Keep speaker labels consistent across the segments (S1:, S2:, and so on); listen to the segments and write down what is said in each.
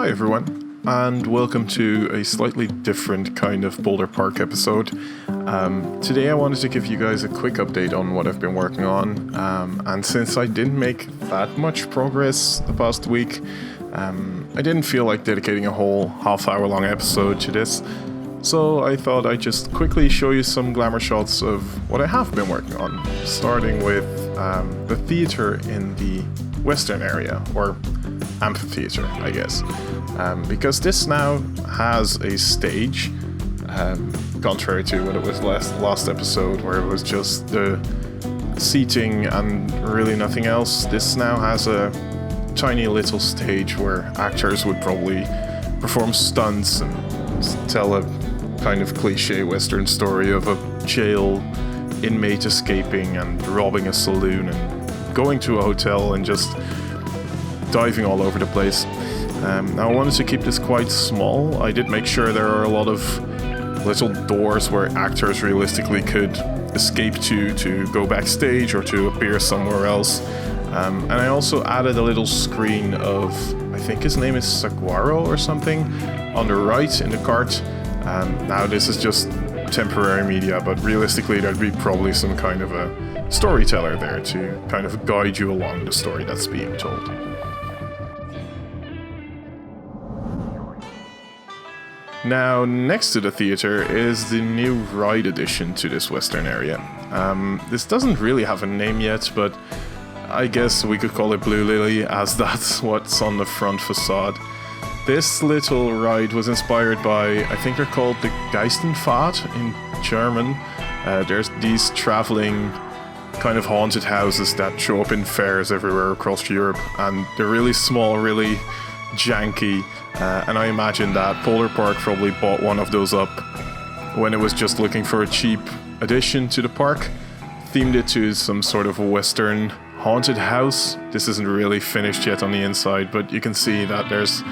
S1: Hi everyone, and welcome to a slightly different kind of Polderpark episode. Today I wanted to give you guys a quick update on what I've been working on, and since I didn't make that much progress the past week, I didn't feel like dedicating a whole half-hour long episode to this, so I thought I'd just quickly show you some glamour shots of what I have been working on, starting with the theatre in the western area, or amphitheatre, I guess, because this now has a stage, contrary to what it was last episode, where it was just the seating and really nothing else. This now has a tiny little stage where actors would probably perform stunts and tell a kind of cliche western story of a jail inmate escaping and robbing a saloon and going to a hotel and just diving all over the place. Now I wanted to keep this quite small. I did make sure there are a lot of little doors where actors realistically could escape to go backstage or to appear somewhere else. And I also added a little screen of, I think his name is Saguaro or something, on the right in the cart. Now this is just temporary media, but realistically there'd be probably some kind of a storyteller there to kind of guide you along the story that's being told. Now, next to the theatre is the new ride addition to this western area. This doesn't really have a name yet, but I guess we could call it Blue Lily, as that's what's on the front facade. This little ride was inspired by, I think they're called the Geistenfahrt in German. There's these travelling kind of haunted houses that show up in fairs everywhere across Europe, and they're really small, really janky, and I imagine that Polderpark probably bought one of those up when it was just looking for a cheap addition to the park, themed it to some sort of western haunted house. This isn't really finished yet on the inside, but you can see that there's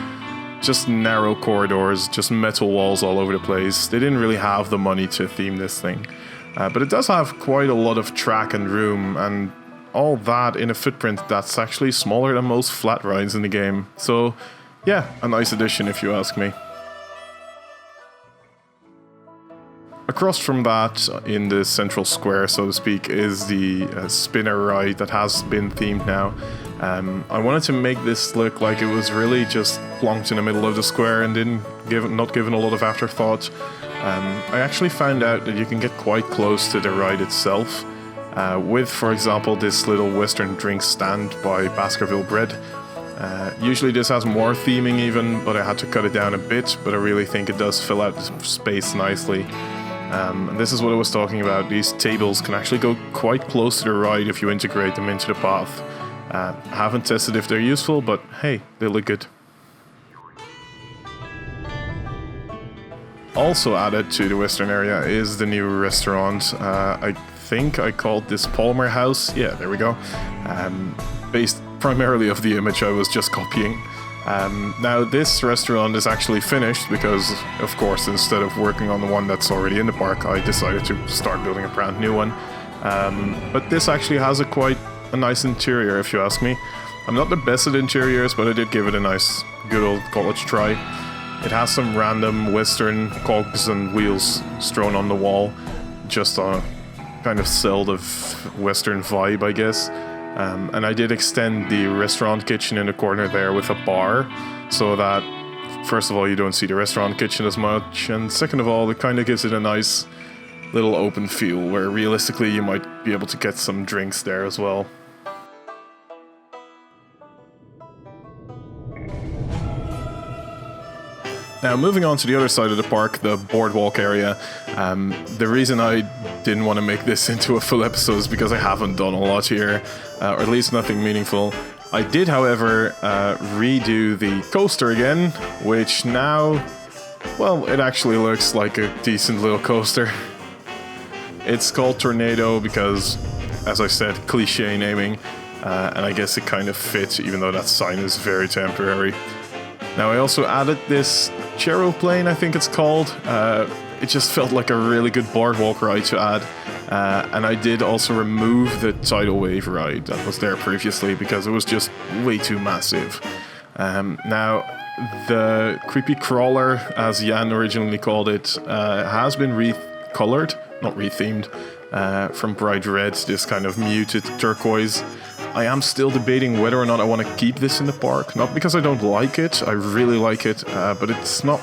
S1: just narrow corridors, just metal walls all over the place. They didn't really have the money to theme this thing, but it does have quite a lot of track and room, and all that in a footprint that's actually smaller than most flat rides in the game. So yeah, a nice addition if you ask me. Across from that, in the central square, so to speak, is the spinner ride that has been themed now. I wanted to make this look like it was really just plonked in the middle of the square and not given a lot of afterthought. I actually found out that you can get quite close to the ride itself, with, for example, this little western drink stand by Baskerville Bread. Usually this has more theming even, but I had to cut it down a bit, but I really think it does fill out the space nicely. And this is what I was talking about. These tables can actually go quite close to the ride if you integrate them into the path. Haven't tested if they're useful, but hey, they look good. Also added to the western area is the new restaurant. I think I called this Palmer House. Yeah, there we go. Based primarily off the image I was just copying. Now this restaurant is actually finished because, of course, instead of working on the one that's already in the park, I decided to start building a brand new one. But this actually has quite a nice interior, if you ask me. I'm not the best at interiors, but I did give it a nice, good old college try. It has some random western cogs and wheels strewn on the wall, just on a kind of sell the western vibe, I guess. And I did extend the restaurant kitchen in the corner there with a bar, so that, first of all, you don't see the restaurant kitchen as much, and second of all, it kind of gives it a nice little open feel, where realistically you might be able to get some drinks there as well. Now, moving on to the other side of the park, the Boardwalk area, the reason I didn't want to make this into a full episode is because I haven't done a lot here, or at least nothing meaningful. I did, however, redo the coaster again, which now, well, it actually looks like a decent little coaster. It's called Tornado because, as I said, cliche naming, and I guess it kind of fits, even though that sign is very temporary. Now, I also added this Charoplane, I think it's called. It just felt like a really good boardwalk ride to add. And I did also remove the tidal wave ride that was there previously because it was just way too massive. Now, the creepy crawler, as Jan originally called it, has been recolored, not rethemed, from bright red to this kind of muted turquoise. I am still debating whether or not I want to keep this in the park. Not because I don't like it, I really like it, but it's not...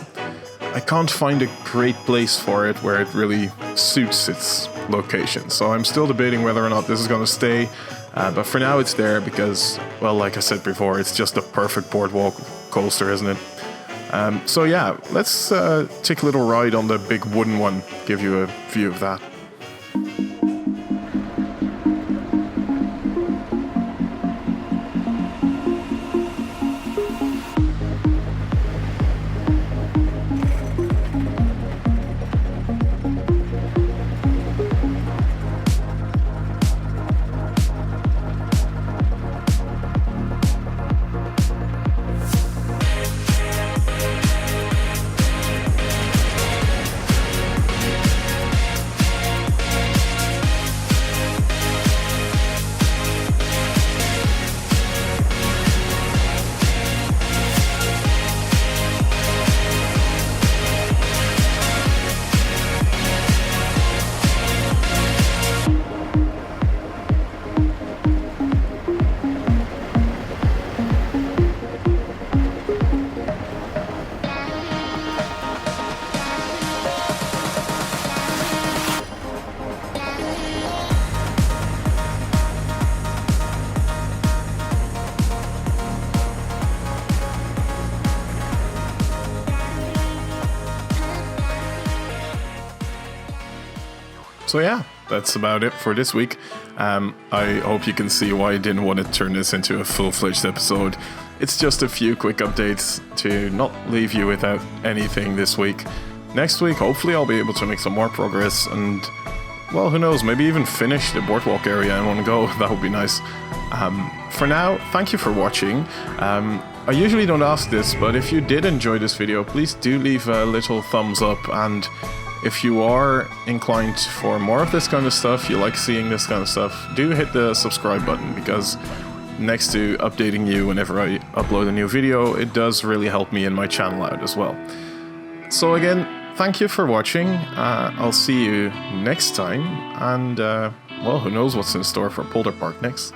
S1: I can't find a great place for it where it really suits its location. So I'm still debating whether or not this is going to stay. But for now it's there because, well, like I said before, it's just a perfect boardwalk coaster, isn't it? So yeah, let's take a little ride on the big wooden one, give you a view of that. So yeah, that's about it for this week. I hope you can see why I didn't want to turn this into a full-fledged episode. It's just a few quick updates to not leave you without anything this week. Next week, hopefully I'll be able to make some more progress and, well, who knows, maybe even finish the boardwalk area in one go. That would be nice. For now, thank you for watching. I usually don't ask this, but if you did enjoy this video, please do leave a little thumbs up, and if you are inclined for more of this kind of stuff, you like seeing this kind of stuff, do hit the subscribe button, because next to updating you whenever I upload a new video, it does really help me and my channel out as well. So again, thank you for watching. I'll see you next time, and well, who knows what's in store for Polderpark next.